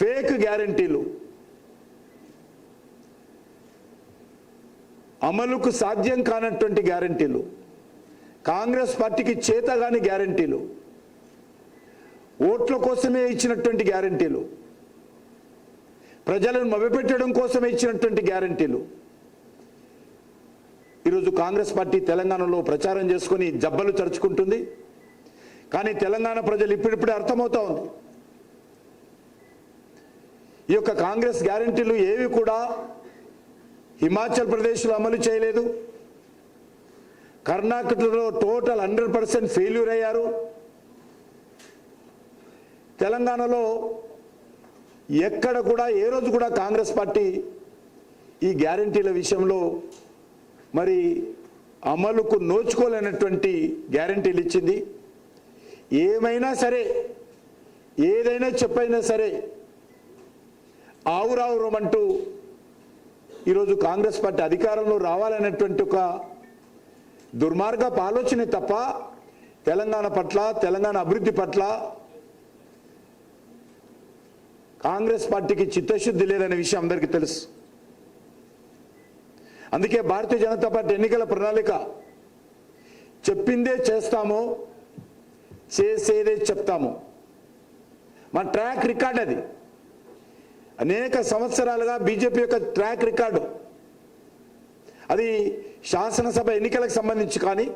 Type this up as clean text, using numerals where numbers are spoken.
Fake గ్యారెంటీలు, అమలుకు సాధ్యం కానటువంటి గ్యారెంటీలు, కాంగ్రెస్ పార్టీకి చేతగాని గ్యారెంటీలు, ఓట్ల కోసమే ఇచ్చినటువంటి గ్యారెంటీలు, ప్రజలను మభ్యపెట్టడం కోసమే ఇచ్చినటువంటి గ్యారెంటీలు ఈరోజు కాంగ్రెస్ పార్టీ తెలంగాణలో ప్రచారం చేసుకొని జబ్బలు చరుచుకుంటుంది. కానీ తెలంగాణ ప్రజలు ఇప్పుడిప్పుడే అర్థమవుతా ఉంది, ఈ యొక్క కాంగ్రెస్ గ్యారెంటీలు ఏవి కూడా హిమాచల్ ప్రదేశ్లో అమలు చేయలేదు, కర్ణాటకలో టోటల్ 100% ఫెయిల్యూర్ అయ్యారు, తెలంగాణలో ఎక్కడ కూడా ఏ రోజు కూడా కాంగ్రెస్ పార్టీ ఈ గ్యారెంటీల విషయంలో మరి అమలుకు నోచుకోలేనటువంటి గ్యారెంటీలు ఇచ్చింది. ఏమైనా సరే, ఏదైనా చెప్పైనా సరే ఆవురావురమంటూ ఈరోజు కాంగ్రెస్ పార్టీ అధికారంలో రావాలనేటువంటి ఒక దుర్మార్గపు ఆలోచనే తప్ప తెలంగాణ పట్ల, తెలంగాణ అభివృద్ధి పట్ల కాంగ్రెస్ పార్టీకి చిత్తశుద్ధి లేదనే విషయం అందరికీ తెలుసు. అందుకే భారతీయ జనతా పార్టీ ఎన్నికల ప్రణాళిక చెప్పిందే చేస్తాము, చేసేదే చెప్తాము. మన ట్రాక్ రికార్డ్ అది. అనేక సంవత్సరాలుగా బీజేపీ యొక్క ట్రాక్ రికార్డు అది శాసనసభ ఎన్నికలకు సంబంధించి కానీ